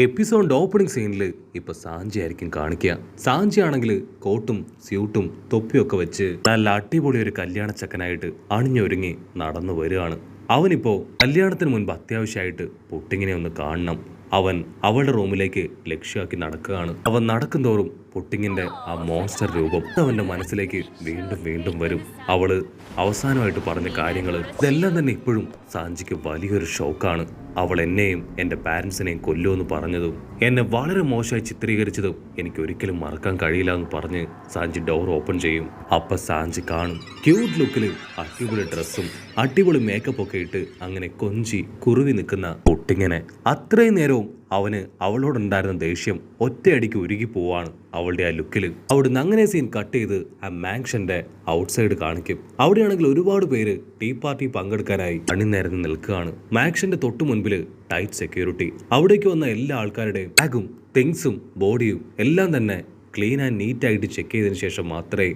എപ്പിസോഡിന്റെ opening സീനിൽ ഇപ്പൊ സാഞ്ചി ആയിരിക്കും കാണിക്കുക. സാഞ്ചി ആണെങ്കിൽ കോട്ടും സ്യൂട്ടും തൊപ്പിയൊക്കെ വെച്ച് നല്ല അടിപൊളി ഒരു കല്യാണ ചക്കനായിട്ട് അണിഞ്ഞൊരുങ്ങി നടന്നു വരികയാണ്. അവനിപ്പോ കല്യാണത്തിന് മുൻപ് അത്യാവശ്യമായിട്ട് പുട്ടിങ്ങിനെ ഒന്ന് കാണണം. അവൻ അവളുടെ റൂമിലേക്ക് ലക്ഷ്യമാക്കി നടക്കുകയാണ്. അവൻ നടക്കുന്തോറും പുട്ടിങ്ങിന്റെ ആ മോൺസ്റ്റർ രൂപം അവന്റെ മനസ്സിലേക്ക് വീണ്ടും വീണ്ടും വരും. അവള് അവസാനമായിട്ട് പറഞ്ഞ കാര്യങ്ങൾ ഇതെല്ലാം തന്നെ ഇപ്പോഴും സാഞ്ചിക്ക് വലിയൊരു ഷോക്കാണ്. അവൾ എന്നെയും എൻ്റെ പാരൻസിനെയും കൊല്ലുമെന്ന് പറഞ്ഞതും എന്നെ വളരെ മോശമായി ചിത്രീകരിച്ചതും എനിക്ക് ഒരിക്കലും മറക്കാൻ കഴിയില്ല എന്ന് പറഞ്ഞ് സാഞ്ചി ഡോർ ഓപ്പൺ ചെയ്യും. അപ്പൊ സാഞ്ചി കാണും ക്യൂട്ട് ലുക്കിൽ അടിപൊളി ഡ്രസ്സും അടിപൊളി മേക്കപ്പ് ഒക്കെ ഇട്ട് അങ്ങനെ കൊഞ്ചി കുറുവി നിൽക്കുന്ന പുട്ടിങ്ങനെ. അത്രയും നേരവും അവന് അവളോടുണ്ടായിരുന്ന ദേഷ്യം ഒറ്റയടിക്ക് ഉരുകി പോവാണ് അവളുടെ ആ ലുക്കിൽ. അവിടുന്ന് അങ്ങനെ സീൻ കട്ട് ചെയ്ത് ആ മാൻഷന്റെ ഔട്ട്സൈഡ് കാണിക്കും. അവിടെയാണെങ്കിൽ ഒരുപാട് പേര് ടീ പാർട്ടി പങ്കെടുക്കാനായി അണിനിരന്ന് നിൽക്കുകയാണ്. മാൻഷന്റെ തൊട്ടു മുൻപിൽ ടൈറ്റ് സെക്യൂരിറ്റി. അവിടേക്ക് വന്ന എല്ലാ ആൾക്കാരുടെയും ബാഗും തിങ്സും ബോഡിയും എല്ലാം തന്നെ ക്ലീൻ ആൻഡ് നീറ്റായിട്ട് ചെക്ക് ചെയ്തതിനു ശേഷം മാത്രമേ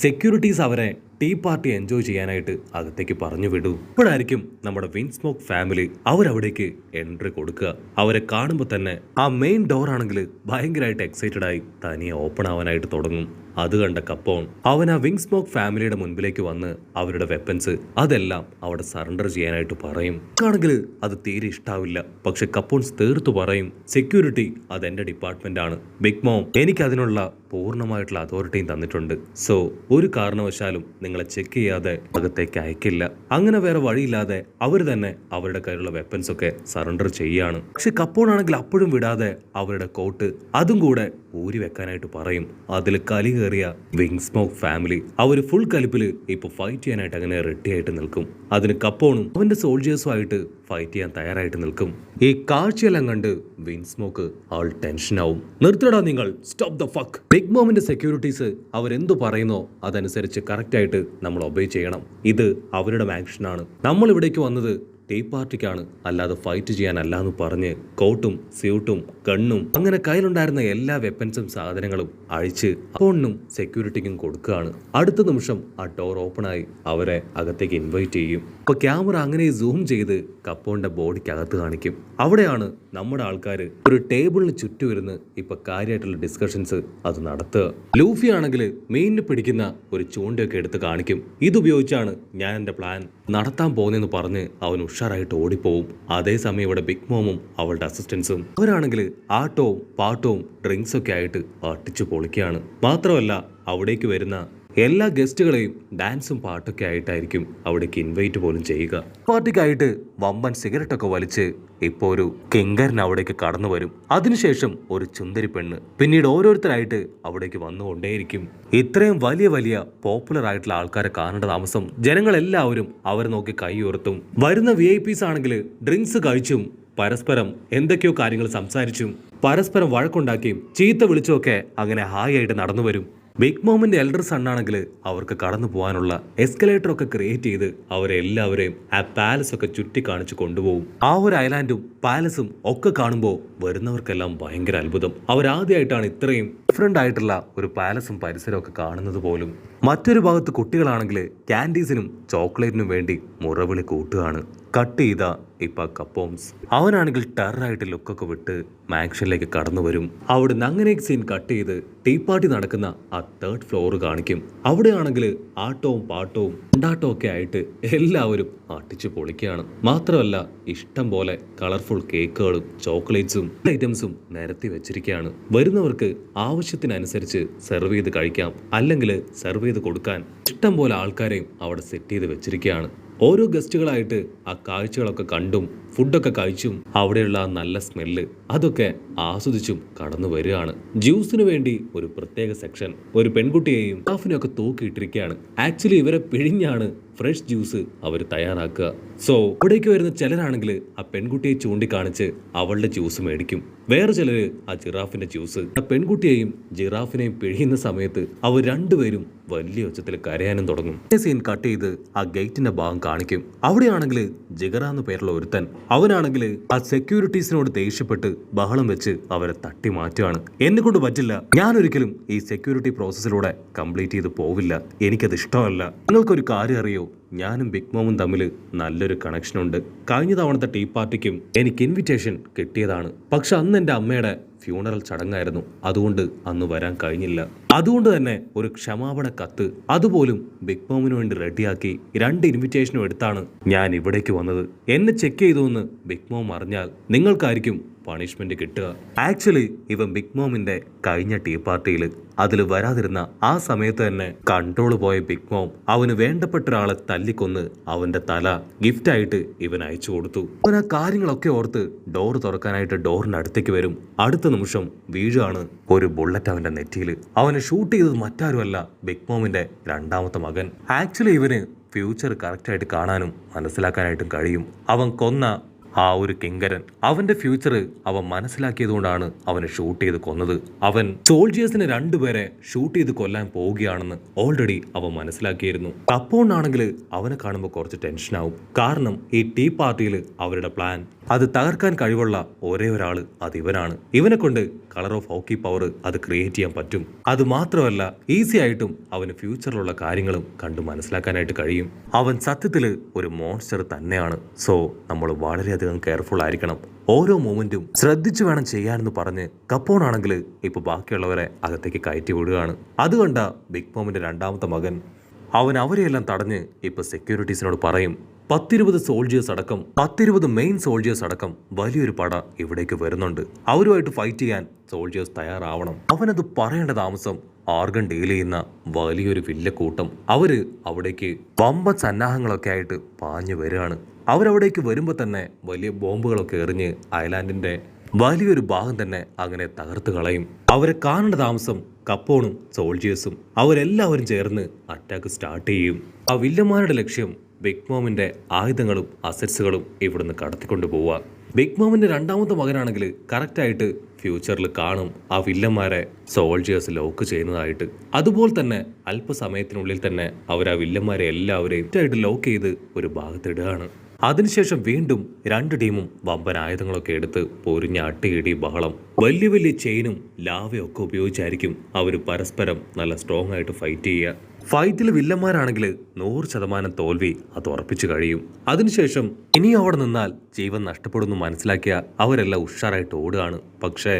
സെക്യൂരിറ്റീസ് അവരെ ടീ പാർട്ടി എൻജോയ് ചെയ്യാനായിട്ട് അകത്തേക്ക് പറഞ്ഞു വിടൂ. ഇപ്പോഴായിരിക്കും നമ്മുടെ വിൻസ്മോക്ക് ഫാമിലി അവരവിടേക്ക് എൻട്രി കൊടുക്കുക. അവരെ കാണുമ്പോൾ തന്നെ ആ മെയിൻ ഡോർ ആണെങ്കിൽ ഭയങ്കരമായിട്ട് എക്സൈറ്റഡ് ആയി തനിയെ ഓപ്പൺ ആവാനായിട്ട് തുടങ്ങും. അത് കണ്ട കപ്പോൺ അവൻ ആ വിൻസ്മോക്ക് ഫാമിലിയുടെ മുൻപിലേക്ക് വന്ന് അവരുടെ വെപ്പൻസ് അതെല്ലാം അവിടെ സറണ്ടർ ചെയ്യാനായിട്ട് പറയും. ആണെങ്കിൽ അത് തീരെ ഇഷ്ടാവില്ല. പക്ഷെ കപ്പോൺസ് തീർത്തു പറയും, സെക്യൂരിറ്റി അതെന്റെ ഡിപ്പാർട്ട്മെന്റ് ആണ്. ബിഗ് മോം എനിക്ക് അതിനുള്ള പൂർണ്ണമായിട്ടുള്ള അതോറിറ്റിയും തന്നിട്ടുണ്ട്. സോ ഒരു കാരണവശാലും നിങ്ങളെ ചെക്ക് ചെയ്യാതെ അകത്തേക്ക് അയക്കില്ല. അങ്ങനെ വേറെ വഴിയില്ലാതെ അവർ തന്നെ അവരുടെ കയ്യിലുള്ള വെപ്പൻസ് ഒക്കെ സറണ്ടർ ചെയ്യാണ്. പക്ഷെ കപ്പോൺ ആണെങ്കിൽ അപ്പോഴും വിടാതെ അവരുടെ കോട്ട് അതും കൂടെ ഊരി വെക്കാനായിട്ട് പറയും. അതിൽ കലി കയറിയ വിങ്സ്മോക്ക് ഫാമിലി അവർ ഫുൾ കലിപ്പില് ഇപ്പൊ ഫൈറ്റ് ചെയ്യാനായിട്ട് അങ്ങനെ റെഡി ആയിട്ട് നിൽക്കും. അതിന് കപ്പോണും അവന്റെ സോൾജേഴ്സും ആയിട്ട് ഫൈറ്റ് ചെയ്യാൻ തയ്യാറായിട്ട് നിൽക്കും. ഈ കാഴ്ചയെല്ലാം കണ്ട് വിൻസ്മോക്ക് ആൾ ടെൻഷനാവും. നിർത്തടാ നിങ്ങൾ, സ്റ്റോപ്പ് ദ ഫക്ക്. ബിഗ് മോമിന്റെ സെക്യൂരിറ്റീസ് അവരെന്തു പറയുന്നോ അതനുസരിച്ച് കറക്റ്റ് ആയിട്ട് നമ്മൾ ഒബേ ചെയ്യണം. ഇത് അവരുടെ ആക്ഷനാണ്. നമ്മൾ ഇവിടേക്ക് വന്നത് ടീ പാർട്ടിക്കാണ്, അല്ലാതെ ഫൈറ്റ് ചെയ്യാനല്ല എന്ന് പറഞ്ഞ് കോട്ടും സ്യൂട്ടും ഗണ്ണും അങ്ങനെ കയ്യിലുണ്ടായിരുന്ന എല്ലാ വെപ്പൻസും സാധനങ്ങളും അഴിച്ച് കപ്പോണിനും സെക്യൂരിറ്റിക്കും കൊടുക്കുകയാണ്. അടുത്ത നിമിഷം ആ ഡോർ ഓപ്പൺ ആയി അവരെ അകത്തേക്ക് ഇൻവൈറ്റ് ചെയ്യും. അപ്പൊ ക്യാമറ അങ്ങനെ സൂം ചെയ്ത് കപ്പോണിന്റെ ബോഡിക്ക് അകത്ത് കാണിക്കും. അവിടെയാണ് നമ്മുടെ ആൾക്കാർ ഒരു ടേബിളിന് ചുറ്റും ഇരുന്ന് ഇപ്പൊ കാര്യമായിട്ടുള്ള ഡിസ്കഷൻസ് അത് നടത്തുക. ലൂഫി ആണെങ്കിൽ മീനിന് പിടിക്കുന്ന ഒരു ചൂണ്ടയൊക്കെ എടുത്ത് കാണിക്കും. ഇതുപയോഗിച്ചാണ് ഞാൻ എൻ്റെ പ്ലാൻ നടത്താൻ പോകുന്നതെന്ന് പറഞ്ഞ് അവൻ ഉഷാറായിട്ട് ഓടിപ്പോവും. അതേസമയം ഇവിടെ ബിഗ് മോമും അവളുടെ അസിസ്റ്റൻസും അവരാണെങ്കിൽ ആട്ടവും പാട്ടവും ഡ്രിങ്ക്സ് ഒക്കെ ആയിട്ട് അട്ടിച്ചു പൊളിക്കുകയാണ്. മാത്രമല്ല അവിടേക്ക് വരുന്ന എല്ലാ ഗസ്റ്റുകളെയും ഡാൻസും പാട്ടൊക്കെ ആയിട്ടായിരിക്കും അവിടേക്ക് ഇൻവൈറ്റ് പോലും ചെയ്യുക. പാർട്ടിക്കായിട്ട് വമ്പൻ സിഗരറ്റ് ഒക്കെ വലിച്ച് ഇപ്പോൾ ഒരു കിങ്കരൻ അവിടേക്ക് കടന്നു വരും. അതിനുശേഷം ഒരു ചുന്ദരി പെണ്ണ്, പിന്നീട് ഓരോരുത്തരായിട്ട് അവിടേക്ക് വന്നുകൊണ്ടേയിരിക്കും. ഇത്രയും വലിയ വലിയ പോപ്പുലർ ആയിട്ടുള്ള ആൾക്കാരെ കാണേണ്ട താമസം ജനങ്ങളെല്ലാവരും അവരെ നോക്കി കൈ ഉയർത്തും. വരുന്ന VIP ആണെങ്കിൽ ഡ്രിങ്ക്സ് കഴിച്ചും പരസ്പരം എന്തൊക്കെയോ കാര്യങ്ങൾ സംസാരിച്ചും പരസ്പരം വഴക്കുണ്ടാക്കിയും ചീത്ത വിളിച്ചുമൊക്കെ അങ്ങനെ ഹായ് ആയിട്ട് നടന്നു വരും. ബിഗ് മോമിന്റെ എൽഡർ സണ്ണാണെങ്കിൽ അവർക്ക് കടന്നു പോകാനുള്ള എസ്കലേറ്റർ ഒക്കെ ക്രിയേറ്റ് ചെയ്ത് അവരെ എല്ലാവരെയും ആ പാലസ് ഒക്കെ ചുറ്റി കാണിച്ചു കൊണ്ടുപോകും. ആ ഒരു ഐലാൻഡും പാലസും ഒക്കെ കാണുമ്പോൾ വരുന്നവർക്കെല്ലാം ഭയങ്കര അത്ഭുതം. അവരാദ്യമായിട്ടാണ് ഇത്രയും ഡിഫറെന്റ് ആയിട്ടുള്ള ഒരു പാലസും പരിസരവും ഒക്കെ കാണുന്നത് പോലും. മറ്റൊരു ഭാഗത്ത് കുട്ടികളാണെങ്കിൽ ക്യാൻഡീസിനും ചോക്ലേറ്റിനും വേണ്ടി മുറവിളി കൂട്ടുകയാണ്. കട്ട് ചെയ്ത ഇപ്പൊ കപ്പോംസ് അവനാണെങ്കിൽ ടെററായിട്ട് ലുക്കൊക്കെ വിട്ട് മാൻഷനിലേക്ക് കടന്നു വരും. അവിടുന്ന് അങ്ങനെ സീൻ കട്ട് ചെയ്ത് ടീ പാർട്ടി നടക്കുന്ന ആ 3rd ഫ്ലോർ കാണിക്കും. അവിടെയാണെങ്കിൽ ആട്ടവും പാട്ടവും ഉണ്ടാട്ടവും ഒക്കെ ആയിട്ട് എല്ലാവരും അട്ടിച്ചു പൊളിക്കുകയാണ്. മാത്രമല്ല ഇഷ്ടം പോലെ കളർഫുൾ കേക്കുകളും ചോക്ലേറ്റ്സും ഐറ്റംസും നിരത്തി വെച്ചിരിക്കുകയാണ്. വരുന്നവർക്ക് ആവശ്യത്തിനനുസരിച്ച് സെർവ് ചെയ്ത് കഴിക്കാം, അല്ലെങ്കിൽ സെർവ് ചെയ്ത് കൊടുക്കാൻ ഇഷ്ടം പോലെ ആൾക്കാരെയും അവിടെ സെറ്റ് ചെയ്ത് വെച്ചിരിക്കുകയാണ്. ഓരോ ഗസ്റ്റുകളായിട്ട് ആ കാഴ്ചകളൊക്കെ കണ്ടും ഫുഡൊക്കെ കഴിച്ചും അവിടെയുള്ള ആ നല്ല സ്മെല്ല് അതൊക്കെ ആസ്വദിച്ചും കടന്നു വരികയാണ്. ജ്യൂസിന് വേണ്ടി ഒരു പ്രത്യേക സെക്ഷൻ ഒരു പെൺകുട്ടിയെയും സ്റ്റാഫിനെയൊക്കെ തൂക്കിയിട്ടിരിക്കുകയാണ്. ആക്ച്വലി ഇവരെ പിഴിഞ്ഞാണ് ഫ്രഷ് ജ്യൂസ് അവർ തയ്യാറാക്കുക. സോ അവിടേക്ക് വരുന്ന ചിലരാണെങ്കിൽ ആ പെൺകുട്ടിയെ ചൂണ്ടിക്കാണിച്ച് അവളുടെ ജ്യൂസ് മേടിക്കും. വേറെ ചിലര് ആ ജിറാഫിന്റെ ജ്യൂസ്. ആ പെൺകുട്ടിയെയും ജിറാഫിനെയും പിഴിയുന്ന സമയത്ത് അവർ രണ്ടുപേരും വലിയ ഒച്ചത്തിൽ കരയാനും തുടങ്ങും. സീൻ കട്ട് ചെയ്ത് ആ ഗേറ്റിന്റെ ഭാഗം കാണിക്കും. അവിടെയാണെങ്കിൽ ജിഗറ എന്ന് പേരുള്ള ഒരുത്തൻ അവനാണെങ്കിൽ ആ സെക്യൂരിറ്റീസിനോട് ദേഷ്യപ്പെട്ട് ബഹളം വെച്ച് അവരെ തട്ടി മാറ്റുകയാണ്. എന്നെ കൊണ്ട് പറ്റില്ല, ഞാനൊരിക്കലും ഈ സെക്യൂരിറ്റി പ്രോസസ്സിലൂടെ കംപ്ലീറ്റ് ചെയ്ത് പോവില്ല, എനിക്കത് ഇഷ്ടമല്ല. നിങ്ങൾക്കൊരു കാര്യം അറിയോ, ഞാനും ബിഗ് മോമും തമ്മിൽ നല്ലൊരു കണക്ഷനുണ്ട്. കഴിഞ്ഞ തവണത്തെ ടീ പാർട്ടിക്കും എനിക്ക് ഇൻവിറ്റേഷൻ കിട്ടിയതാണ്. പക്ഷെ അന്ന് എൻ്റെ അമ്മയുടെ ഫ്യൂണറൽ ചടങ്ങായിരുന്നു. അതുകൊണ്ട് അന്ന് വരാൻ കഴിഞ്ഞില്ല. അതുകൊണ്ട് തന്നെ ഒരു ക്ഷമാപണ കത്ത് അതുപോലും ബിഗ് മോമിന് വേണ്ടി റെഡിയാക്കി 2 ഇൻവിറ്റേഷനും എടുത്താണ് ഞാൻ ഇവിടേക്ക് വന്നത്. എന്നെ ചെക്ക് ചെയ്തു എന്ന് ബിഗ് മോം അറിഞ്ഞാൽ നിങ്ങൾക്കായിരിക്കും പണിഷ്മെന്റ് കിട്ടുക. ആക്ച്വലി ഇവൻ ബിഗ് മോമിന്റെ കഴിഞ്ഞ ടീ പാർട്ടിയിൽ അതിൽ വരാതിരുന്ന ആ സമയത്ത് തന്നെ കൺട്രോൾ പോയ ബിഗ് മോം അവന് വേണ്ടപ്പെട്ട ഒരാളെ തല്ലിക്കൊന്ന് അവന്റെ തല ഗിഫ്റ്റായിട്ട് ഇവൻ അയച്ചു കൊടുത്തു. അവൻ ആ കാര്യങ്ങളൊക്കെ ഓർത്ത് ഡോർ തുറക്കാനായിട്ട് ഡോറിന്റെ അടുത്തേക്ക് വരും. അടുത്ത നിമിഷം വീഴാണ് ഒരു ബുള്ളറ്റ് അവന്റെ നെറ്റിയിൽ. അവനെ ഷൂട്ട് ചെയ്തത് മറ്റാരുമല്ല, ബിഗ് മോമിന്റെ രണ്ടാമത്തെ മകൻ. ആക്ച്വലി ഇവന് ഫ്യൂച്ചർ കറക്റ്റായിട്ട് കാണാനും മനസ്സിലാക്കാനായിട്ടും കഴിയും. അവൻ കൊന്ന ആ ഒരു കിങ്കരൻ അവന്റെ ഫ്യൂച്ചർ അവൻ മനസ്സിലാക്കിയതുകൊണ്ടാണ് അവനെ ഷൂട്ട് ചെയ്ത് കൊന്നത്. അവൻ സോൾജിയേഴ്സിനെ 2 പേരെ ഷൂട്ട് ചെയ്ത് കൊല്ലാൻ പോവുകയാണെന്ന് ഓൾറെഡി അവൻ മനസ്സിലാക്കിയിരുന്നു. അപ്പോഴാണെങ്കിൽ അവനെ കാണുമ്പോൾ കുറച്ച് ടെൻഷനാവും. കാരണം ഈ ടീ പാർട്ടിയിൽ അവരുടെ പ്ലാൻ അത് തകർക്കാൻ കഴിവുള്ള ഒരേ ഒരാള് അത് ഇവനാണ്. ഇവനെ കൊണ്ട് കളർ ഓഫ് ഹോക്കി പവർ അത് ക്രിയേറ്റ് ചെയ്യാൻ പറ്റും. അത് മാത്രമല്ല ഈസി ആയിട്ടും അവന് ഫ്യൂച്ചറിലുള്ള കാര്യങ്ങളും കണ്ടു മനസ്സിലാക്കാനായിട്ട് കഴിയും. അവൻ സത്യത്തിൽ ഒരു മോൺസ്റ്റർ തന്നെയാണ്. സോ നമ്മൾ വളരെയധികം കെയർഫുൾ ആയിരിക്കണം. ഓരോ മൂമെന്റും ശ്രദ്ധിച്ചു വേണം ചെയ്യാനെന്ന് പറഞ്ഞ് കപ്പോണാണെങ്കിൽ ഇപ്പൊ ബാക്കിയുള്ളവരെ അകത്തേക്ക് കയറ്റി വിടുകയാണ്. അതുകൊണ്ട ബിഗ് മോമിന്റെ രണ്ടാമത്തെ മകൻ അവൻ അവരെയെല്ലാം തടഞ്ഞ് ഇപ്പൊ സെക്യൂരിറ്റീസിനോട് പറയും, 10-20 സോൾജിയേഴ്സ് അടക്കം 10-20 മെയിൻ സോൾജിയേഴ്സ് അടക്കം വലിയൊരു പട ഇവിടേക്ക് വരുന്നുണ്ട്. അവരുമായിട്ട് ഫൈറ്റ് ചെയ്യാൻ സോൾജിയേഴ്സ് തയ്യാറാവണം. അവനത് പറയേണ്ട താമസം ഓർഗൻ ഡീൽ ചെയ്യുന്ന വലിയൊരു വില്ലക്കൂട്ടം അവര് അവിടേക്ക് വമ്പൻ സന്നാഹങ്ങളൊക്കെ ആയിട്ട് പാഞ്ഞു വരികയാണ്. അവരവിടേക്ക് വരുമ്പോൾ തന്നെ വലിയ ബോംബുകളൊക്കെ എറിഞ്ഞ് ഐലാൻഡിന്റെ വലിയൊരു ഭാഗം തന്നെ അങ്ങനെ തകർത്ത് കളയും. അവരെ കാണേണ്ട താമസം കപ്പോണും സോൾജിയേഴ്സും അവരെല്ലാവരും ചേർന്ന് അറ്റാക്ക് സ്റ്റാർട്ട് ചെയ്യും. ആ വില്ലന്മാരുടെ ലക്ഷ്യം ബിഗ് മോമിന്റെ ആയുധങ്ങളും അസറ്റ്സുകളും ഇവിടുന്ന് കടത്തിക്കൊണ്ട് പോവുക. ബിഗ് മോമിന്റെ രണ്ടാമത്തെ മകനാണെങ്കിൽ കറക്റ്റായിട്ട് ഫ്യൂച്ചറിൽ കാണും ആ വില്ലന്മാരെ സോൾജിയേഴ്സ് ലോക്ക് ചെയ്യുന്നതായിട്ട്. അതുപോലെ തന്നെ അല്പസമയത്തിനുള്ളിൽ തന്നെ അവർ ആ വില്ലന്മാരെ എല്ലാവരെയും ആയിട്ട് ലോക്ക് ചെയ്ത് ഒരു ഭാഗത്തിടുകയാണ്. അതിനുശേഷം വീണ്ടും 2 ടീമും വമ്പൻ ആയുധങ്ങളൊക്കെ എടുത്ത് പൊരിഞ്ഞ അട്ടിയിടി ബഹളം. വലിയ വലിയ ചെയിനും ലാവയും ഒക്കെ ഉപയോഗിച്ചായിരിക്കും അവർ പരസ്പരം നല്ല സ്ട്രോങ് ആയിട്ട് ഫൈറ്റ് ചെയ്യുക. ഫൈറ്റിൽ വില്ലന്മാരാണെങ്കിൽ 100% തോൽവി അത് ഉറപ്പിച്ചു കഴിയും. അതിനുശേഷം ഇനി അവിടെ നിന്നാൽ ജീവൻ നഷ്ടപ്പെടുന്നു മനസ്സിലാക്കിയ അവരെല്ലാം ഉഷാറായിട്ട് ഓടുകയാണ്. പക്ഷേ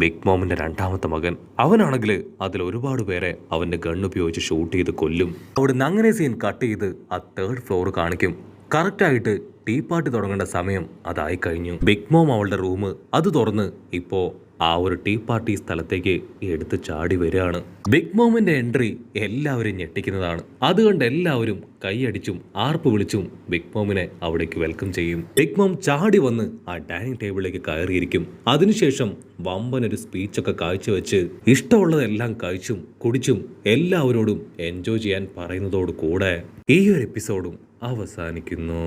ബിഗ് മോമിന്റെ രണ്ടാമത്തെ മകൻ അവനാണെങ്കിൽ അതിൽ ഒരുപാട് പേരെ അവന്റെ ഗൺ ഉപയോഗിച്ച് ഷൂട്ട് ചെയ്ത് കൊല്ലും. അവിടുന്ന് അങ്ങനെ സീൻ കട്ട് ചെയ്ത് ആ 3rd ഫ്ലോർ കാണിക്കും. കറക്റ്റായിട്ട് ടീ പാർട്ടി തുടങ്ങേണ്ട സമയം അതായി കഴിഞ്ഞു. ബിഗ് മോം അവളുടെ റൂം അത് തുറന്ന് ഇപ്പോ ആ ഒരു ടീ പാർട്ടി സ്ഥലത്തേക്ക് എടുത്ത് ചാടി വരികയാണ്. ബിഗ് മോമിന്റെ എൻട്രി എല്ലാവരും ഞെട്ടിക്കുന്നതാണ്. അതുകൊണ്ട് എല്ലാവരും കൈയടിച്ചും ആർപ്പ് വിളിച്ചും ബിഗ് മോമിനെ അവിടേക്ക് വെൽക്കം ചെയ്യും. ബിഗ് മോം ചാടി വന്ന് ആ ഡൈനിങ് ടേബിളിലേക്ക് കയറിയിരിക്കും. അതിനുശേഷം വമ്പനൊരു സ്പീച്ചൊക്കെ കാഴ്ചവെച്ച് ഇഷ്ടമുള്ളതെല്ലാം കഴിച്ചും കുടിച്ചും എല്ലാവരോടും എൻജോയ് ചെയ്യാൻ പറയുന്നതോട് കൂടെ ഈ ഒരു എപ്പിസോഡും അവസാനിക്കുന്നു.